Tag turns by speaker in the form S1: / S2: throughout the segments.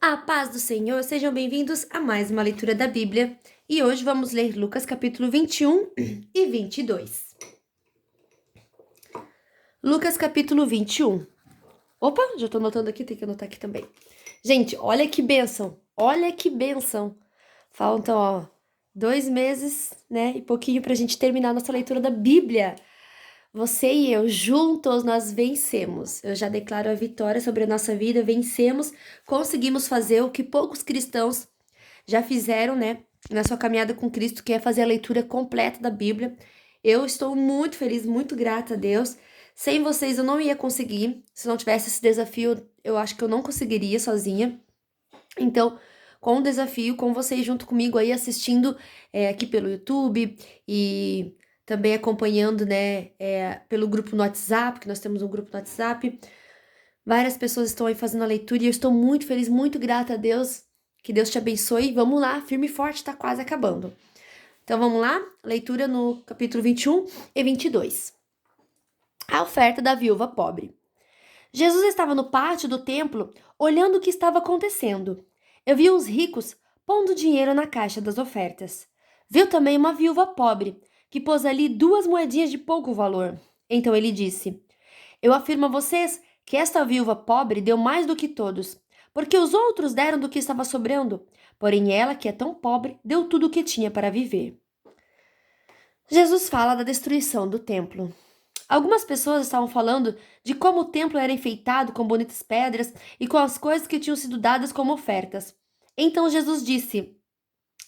S1: A paz do Senhor, sejam bem-vindos a mais uma leitura da Bíblia. E hoje vamos ler Lucas capítulo 21 e 22. Lucas capítulo 21. Opa, já tô anotando aqui, tem que anotar aqui também. Gente, olha que bênção, olha que bênção. Faltam, 2 meses, né, e pouquinho pra gente terminar nossa leitura da Bíblia. Você e eu, juntos, nós vencemos. Eu já declaro a vitória sobre a nossa vida, vencemos, conseguimos fazer o que poucos cristãos já fizeram, né, na sua caminhada com Cristo, que é fazer a leitura completa da Bíblia. Eu estou muito feliz, muito grata a Deus. Sem vocês eu não ia conseguir. Se não tivesse esse desafio, eu acho que eu não conseguiria sozinha. Então, com o desafio, com vocês junto comigo aí assistindo aqui pelo YouTube e também acompanhando, né, pelo grupo no WhatsApp, que nós temos um grupo no WhatsApp. Várias pessoas estão aí fazendo a leitura e eu estou muito feliz, muito grata a Deus. Que Deus te abençoe. Vamos lá, firme e forte, tá quase acabando. Então vamos lá, leitura no capítulo 21 e 22. A oferta da viúva pobre. Jesus estava no pátio do templo, olhando o que estava acontecendo. Eu vi os ricos pondo dinheiro na caixa das ofertas. Viu também uma viúva pobre, que pôs ali 2 moedinhas de pouco valor. Então ele disse: Eu afirmo a vocês que esta viúva pobre deu mais do que todos, porque os outros deram do que estava sobrando, porém ela, que é tão pobre, deu tudo o que tinha para viver. Jesus fala da destruição do templo. Algumas pessoas estavam falando de como o templo era enfeitado com bonitas pedras e com as coisas que tinham sido dadas como ofertas. Então Jesus disse: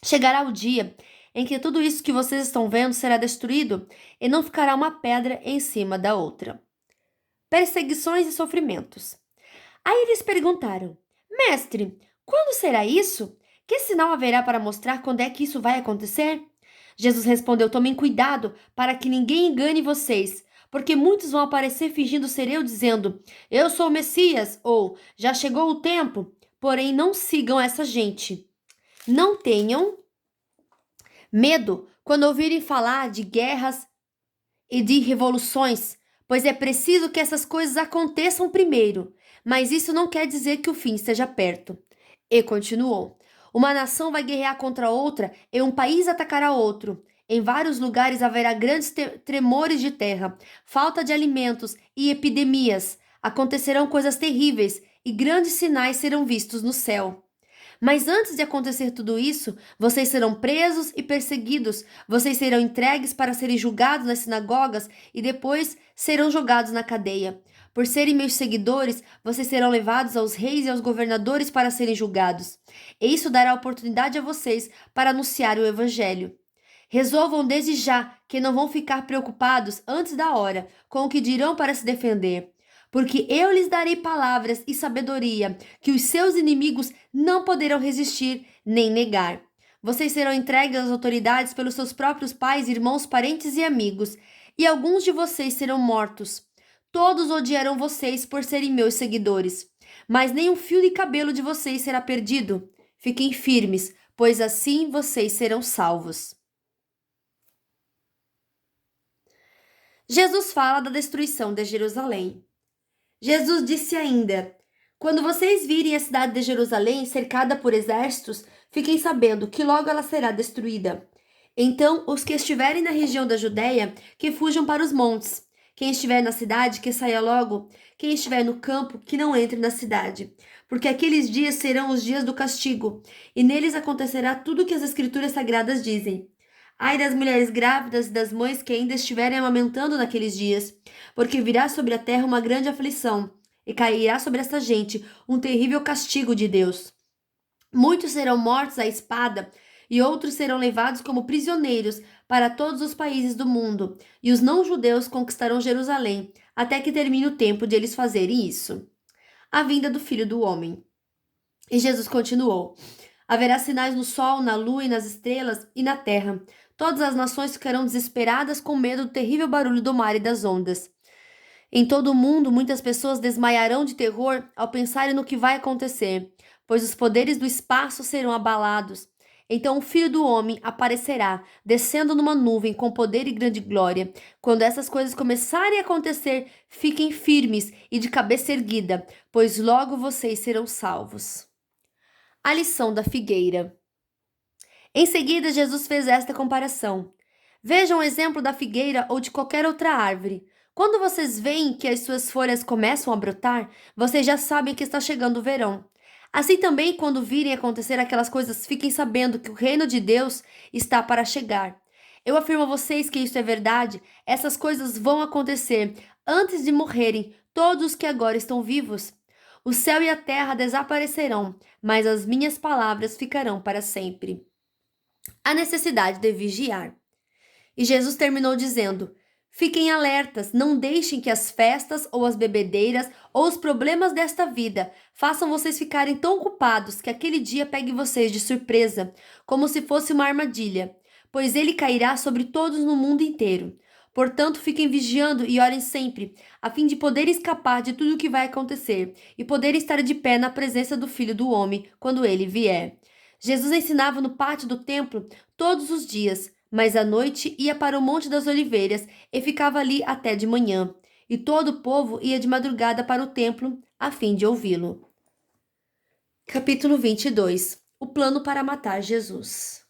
S1: Chegará o dia em que tudo isso que vocês estão vendo será destruído e não ficará uma pedra em cima da outra. Perseguições e sofrimentos. Aí eles perguntaram: Mestre, quando será isso? Que sinal haverá para mostrar quando é que isso vai acontecer? Jesus respondeu: Tomem cuidado para que ninguém engane vocês, porque muitos vão aparecer fingindo ser eu, dizendo: Eu sou o Messias, ou já chegou o tempo. Porém, não sigam essa gente. Não tenham medo quando ouvirem falar de guerras e de revoluções, pois é preciso que essas coisas aconteçam primeiro, mas isso não quer dizer que o fim esteja perto. E continuou: Uma nação vai guerrear contra outra e um país atacará outro. Em vários lugares haverá grandes tremores de terra, falta de alimentos e epidemias. Acontecerão coisas terríveis e grandes sinais serão vistos no céu. Mas antes de acontecer tudo isso, vocês serão presos e perseguidos, vocês serão entregues para serem julgados nas sinagogas e depois serão jogados na cadeia. Por serem meus seguidores, vocês serão levados aos reis e aos governadores para serem julgados. E isso dará oportunidade a vocês para anunciar o evangelho. Resolvam desde já que não vão ficar preocupados antes da hora com o que dirão para se defender, porque eu lhes darei palavras e sabedoria que os seus inimigos não poderão resistir nem negar. Vocês serão entregues às autoridades pelos seus próprios pais, irmãos, parentes e amigos, e alguns de vocês serão mortos. Todos odiarão vocês por serem meus seguidores, mas nem um fio de cabelo de vocês será perdido. Fiquem firmes, pois assim vocês serão salvos. Jesus fala da destruição de Jerusalém. Jesus disse ainda: Quando vocês virem a cidade de Jerusalém cercada por exércitos, fiquem sabendo que logo ela será destruída. Então, os que estiverem na região da Judéia, que fujam para os montes. Quem estiver na cidade, que saia logo. Quem estiver no campo, que não entre na cidade. Porque aqueles dias serão os dias do castigo, e neles acontecerá tudo o que as Escrituras Sagradas dizem. Ai das mulheres grávidas e das mães que ainda estiverem amamentando naqueles dias, porque virá sobre a terra uma grande aflição, e cairá sobre esta gente um terrível castigo de Deus. Muitos serão mortos à espada, e outros serão levados como prisioneiros para todos os países do mundo, e os não-judeus conquistarão Jerusalém, até que termine o tempo de eles fazerem isso. A vinda do Filho do Homem. E Jesus continuou: Haverá sinais no sol, na lua e nas estrelas e na terra. Todas as nações ficarão desesperadas com medo do terrível barulho do mar e das ondas. Em todo o mundo, muitas pessoas desmaiarão de terror ao pensarem no que vai acontecer, pois os poderes do espaço serão abalados. Então o Filho do Homem aparecerá, descendo numa nuvem com poder e grande glória. Quando essas coisas começarem a acontecer, fiquem firmes e de cabeça erguida, pois logo vocês serão salvos. A lição da figueira. Em seguida, Jesus fez esta comparação. Vejam o exemplo da figueira ou de qualquer outra árvore. Quando vocês veem que as suas folhas começam a brotar, vocês já sabem que está chegando o verão. Assim também, quando virem acontecer aquelas coisas, fiquem sabendo que o reino de Deus está para chegar. Eu afirmo a vocês que isso é verdade, essas coisas vão acontecer antes de morrerem todos os que agora estão vivos. O céu e a terra desaparecerão, mas as minhas palavras ficarão para sempre. A necessidade de vigiar. E Jesus terminou dizendo: fiquem alertas, não deixem que as festas ou as bebedeiras ou os problemas desta vida façam vocês ficarem tão ocupados que aquele dia pegue vocês de surpresa, como se fosse uma armadilha, pois ele cairá sobre todos no mundo inteiro. Portanto, fiquem vigiando e orem sempre, a fim de poder escapar de tudo o que vai acontecer e poder estar de pé na presença do Filho do Homem quando ele vier. Jesus ensinava no pátio do templo todos os dias, mas à noite ia para o Monte das Oliveiras e ficava ali até de manhã. E todo o povo ia de madrugada para o templo a fim de ouvi-lo. Capítulo 22. O plano para matar Jesus.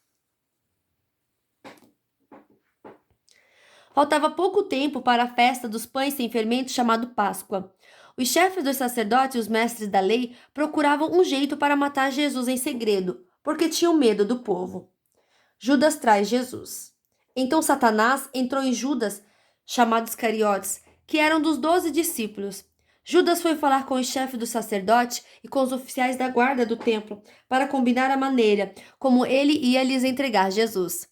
S1: Faltava pouco tempo para a festa dos pães sem fermento chamado Páscoa. Os chefes dos sacerdotes e os mestres da lei procuravam um jeito para matar Jesus em segredo, porque tinham medo do povo. Judas traz Jesus. Então Satanás entrou em Judas, chamado Iscariotes, que era um dos 12 discípulos. Judas foi falar com o chefe do sacerdote e com os oficiais da guarda do templo para combinar a maneira como ele ia lhes entregar Jesus.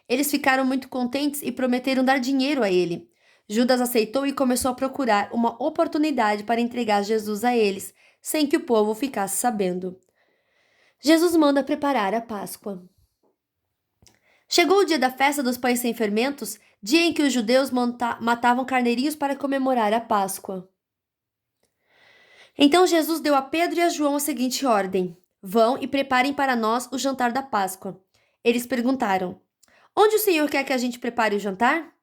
S1: Eles ficaram muito contentes e prometeram dar dinheiro a ele. Judas aceitou e começou a procurar uma oportunidade para entregar Jesus a eles, sem que o povo ficasse sabendo. Jesus manda preparar a Páscoa. Chegou o dia da festa dos pães sem fermentos, dia em que os judeus matavam carneirinhos para comemorar a Páscoa. Então Jesus deu a Pedro e a João a seguinte ordem: vão e preparem para nós o jantar da Páscoa. Eles perguntaram: onde o Senhor quer que a gente prepare o jantar?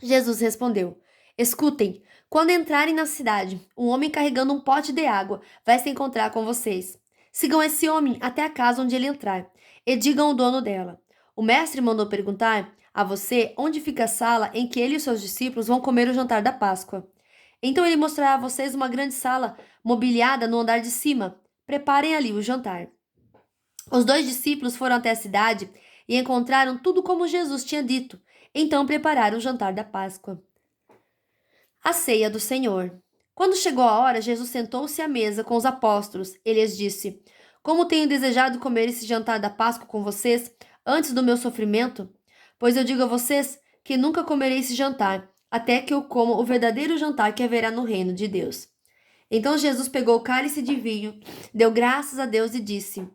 S1: Jesus respondeu: escutem, quando entrarem na cidade, um homem carregando um pote de água vai se encontrar com vocês. Sigam esse homem até a casa onde ele entrar e digam ao dono dela: o mestre mandou perguntar a você onde fica a sala em que ele e os seus discípulos vão comer o jantar da Páscoa. Então ele mostrará a vocês uma grande sala mobiliada no andar de cima. Preparem ali o jantar. Os 2 discípulos foram até a cidade e encontraram tudo como Jesus tinha dito. Então prepararam o jantar da Páscoa. A ceia do Senhor. Quando chegou a hora, Jesus sentou-se à mesa com os apóstolos. Ele lhes disse: como tenho desejado comer esse jantar da Páscoa com vocês antes do meu sofrimento? Pois eu digo a vocês que nunca comerei esse jantar, até que eu coma o verdadeiro jantar que haverá no reino de Deus. Então Jesus pegou o cálice de vinho, deu graças a Deus e disse: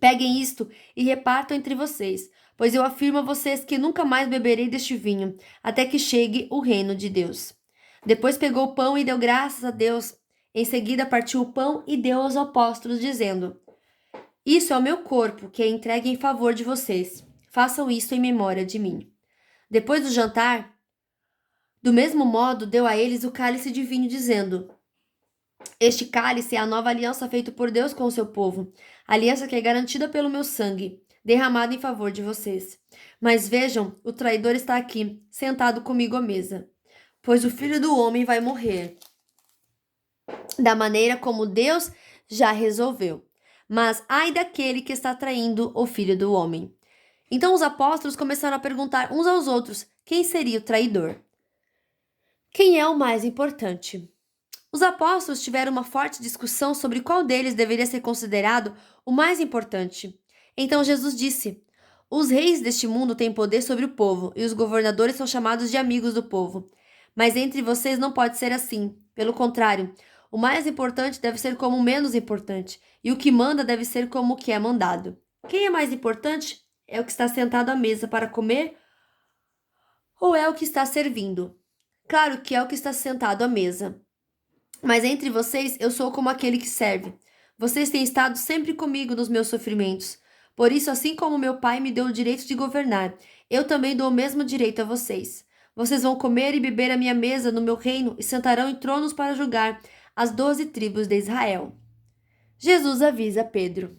S1: peguem isto e repartam entre vocês, pois eu afirmo a vocês que nunca mais beberei deste vinho, até que chegue o reino de Deus. Depois pegou o pão e deu graças a Deus. Em seguida partiu o pão e deu aos apóstolos, dizendo: isso é o meu corpo, que é entregue em favor de vocês. Façam isto em memória de mim. Depois do jantar, do mesmo modo, deu a eles o cálice de vinho, dizendo: este cálice é a nova aliança feita por Deus com o seu povo, aliança que é garantida pelo meu sangue, derramado em favor de vocês. Mas vejam, o traidor está aqui, sentado comigo à mesa, pois o Filho do Homem vai morrer da maneira como Deus já resolveu. Mas ai daquele que está traindo o Filho do Homem. Então os apóstolos começaram a perguntar uns aos outros quem seria o traidor. Quem é o mais importante? Os apóstolos tiveram uma forte discussão sobre qual deles deveria ser considerado o mais importante. Então Jesus disse: os reis deste mundo têm poder sobre o povo, e os governadores são chamados de amigos do povo. Mas entre vocês não pode ser assim. Pelo contrário, o mais importante deve ser como o menos importante, e o que manda deve ser como o que é mandado. Quem é mais importante? É o que está sentado à mesa para comer ou é o que está servindo? Claro que é o que está sentado à mesa. Mas entre vocês eu sou como aquele que serve. Vocês têm estado sempre comigo nos meus sofrimentos. Por isso, assim como meu pai me deu o direito de governar, eu também dou o mesmo direito a vocês. Vocês vão comer e beber à minha mesa no meu reino e sentarão em tronos para julgar as 12 tribos de Israel. Jesus avisa Pedro.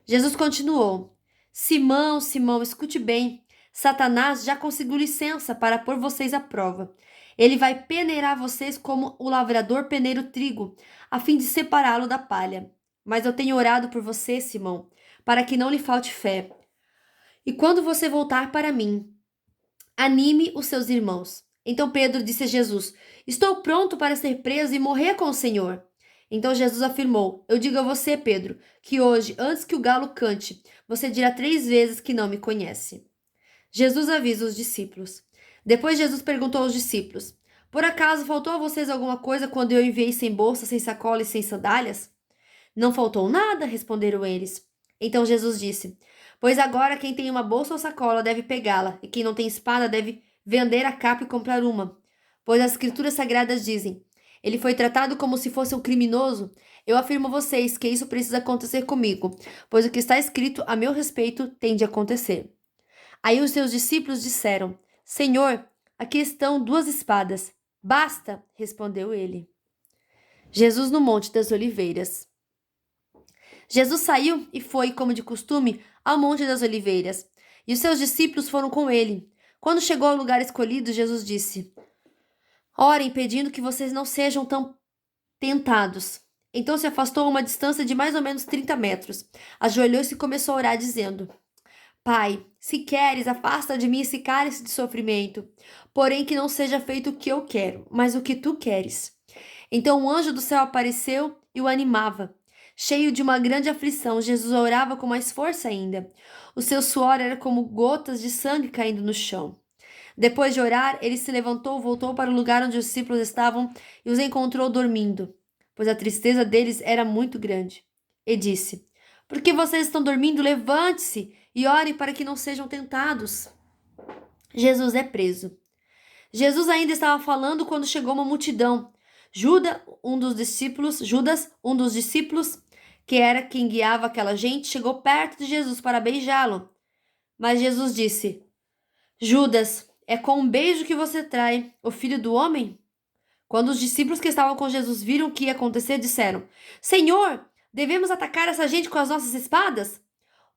S1: Jesus continuou: Simão, Simão, escute bem. Satanás já conseguiu licença para pôr vocês à prova. Ele vai peneirar vocês como o lavrador peneira o trigo, a fim de separá-lo da palha. Mas eu tenho orado por você, Simão, para que não lhe falte fé. E quando você voltar para mim, anime os seus irmãos. Então Pedro disse a Jesus: Estou pronto para ser preso e morrer com o Senhor. Então Jesus afirmou: Eu digo a você, Pedro, que hoje, antes que o galo cante, você dirá 3 vezes que não me conhece. Jesus avisa os discípulos. Depois Jesus perguntou aos discípulos: Por acaso faltou a vocês alguma coisa quando eu enviei sem bolsa, sem sacola e sem sandálias? Não faltou nada, responderam eles. Então Jesus disse: Pois agora quem tem uma bolsa ou sacola deve pegá-la, e quem não tem espada deve vender a capa e comprar uma. Pois as Escrituras Sagradas dizem: Ele foi tratado como se fosse um criminoso. Eu afirmo a vocês que isso precisa acontecer comigo, pois o que está escrito a meu respeito tem de acontecer. Aí os seus discípulos disseram: Senhor, aqui estão 2 espadas. Basta, respondeu ele. Jesus no Monte das Oliveiras. Jesus saiu e foi, como de costume, ao Monte das Oliveiras, e os seus discípulos foram com ele. Quando chegou ao lugar escolhido, Jesus disse: Orem, pedindo que vocês não sejam tão tentados. Então se afastou a uma distância de mais ou menos 30 metros. Ajoelhou-se e começou a orar, dizendo: Pai, se queres, afasta de mim esse cálice de sofrimento. Porém, que não seja feito o que eu quero, mas o que tu queres. Então um anjo do céu apareceu e o animava. Cheio de uma grande aflição, Jesus orava com mais força ainda. O seu suor era como gotas de sangue caindo no chão. Depois de orar, ele se levantou, voltou para o lugar onde os discípulos estavam e os encontrou dormindo, pois a tristeza deles era muito grande. E disse: Por que vocês estão dormindo? Levante-se e ore para que não sejam tentados. Jesus é preso. Jesus ainda estava falando quando chegou uma multidão. Judas, um dos discípulos, que era quem guiava aquela gente, chegou perto de Jesus para beijá-lo. Mas Jesus disse: Judas, é com um beijo que você trai o Filho do Homem? Quando os discípulos que estavam com Jesus viram o que ia acontecer, disseram: Senhor, devemos atacar essa gente com as nossas espadas?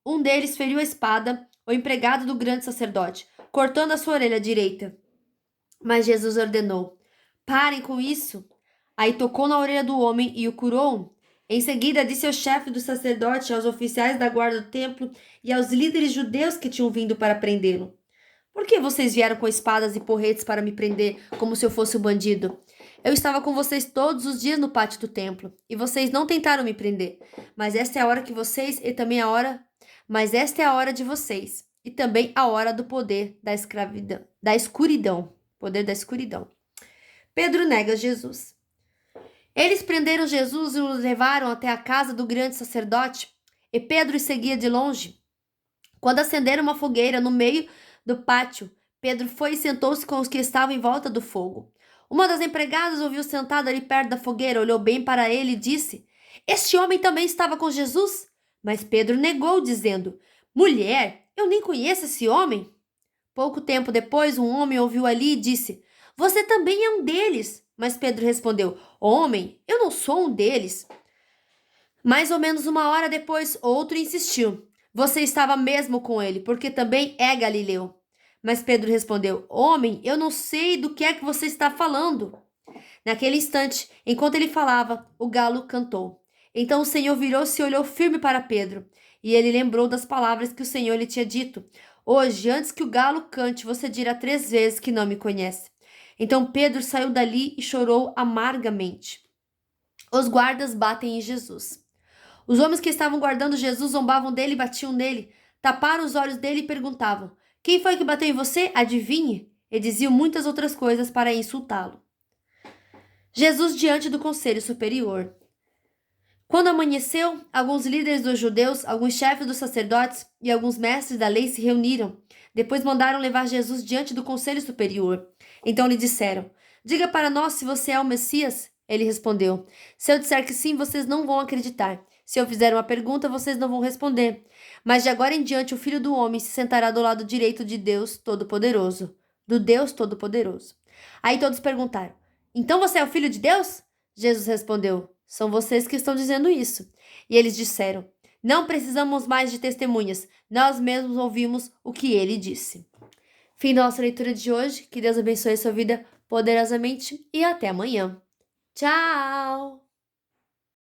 S1: Um deles feriu a espada, o empregado do grande sacerdote, cortando a sua orelha direita. Mas Jesus ordenou: Parem com isso. Aí tocou na orelha do homem e o curou. Em seguida, disse ao chefe do sacerdote, aos oficiais da guarda do templo e aos líderes judeus que tinham vindo para prendê-lo: Por que vocês vieram com espadas e porretes para me prender como se eu fosse um bandido? Eu estava com vocês todos os dias no pátio do templo e vocês não tentaram me prender. Mas esta é a hora que vocês e também a hora. Mas esta é a hora de vocês e também a hora do poder da escravidão, da escuridão. Poder da escuridão. Pedro nega Jesus. Eles prenderam Jesus e o levaram até a casa do grande sacerdote, e Pedro os seguia de longe. Quando acenderam uma fogueira no meio do pátio, Pedro foi e sentou-se com os que estavam em volta do fogo. Uma das empregadas ouviu sentado ali perto da fogueira, olhou bem para ele e disse: Este homem também estava com Jesus? Mas Pedro negou, dizendo: Mulher, eu nem conheço esse homem. Pouco tempo depois, um homem ouviu ali e disse: Você também é um deles. Mas Pedro respondeu: Homem, eu não sou um deles. Mais ou menos uma hora depois, outro insistiu: Você estava mesmo com ele, porque também é galileu. Mas Pedro respondeu: Homem, eu não sei do que é que você está falando. Naquele instante, enquanto ele falava, o galo cantou. Então o Senhor virou-se e olhou firme para Pedro. E ele lembrou das palavras que o Senhor lhe tinha dito: Hoje, antes que o galo cante, você dirá 3 vezes que não me conhece. Então Pedro saiu dali e chorou amargamente. Os guardas batem em Jesus. Os homens que estavam guardando Jesus zombavam dele e batiam nele, taparam os olhos dele e perguntavam: Quem foi que bateu em você? Adivinhe. E diziam muitas outras coisas para insultá-lo. Jesus diante do Conselho Superior. Quando amanheceu, alguns líderes dos judeus, alguns chefes dos sacerdotes e alguns mestres da lei se reuniram. Depois mandaram levar Jesus diante do Conselho Superior. Então lhe disseram: Diga para nós se você é o Messias. Ele respondeu: Se eu disser que sim, vocês não vão acreditar. Se eu fizer uma pergunta, vocês não vão responder. Mas de agora em diante o Filho do Homem se sentará do lado direito de Deus Todo-Poderoso. Do Deus Todo-Poderoso. Aí todos perguntaram: Então você é o Filho de Deus? Jesus respondeu: São vocês que estão dizendo isso. E eles disseram: Não precisamos mais de testemunhas, nós mesmos ouvimos o que ele disse. Fim da nossa leitura de hoje. Que Deus abençoe a sua vida poderosamente e até amanhã. Tchau!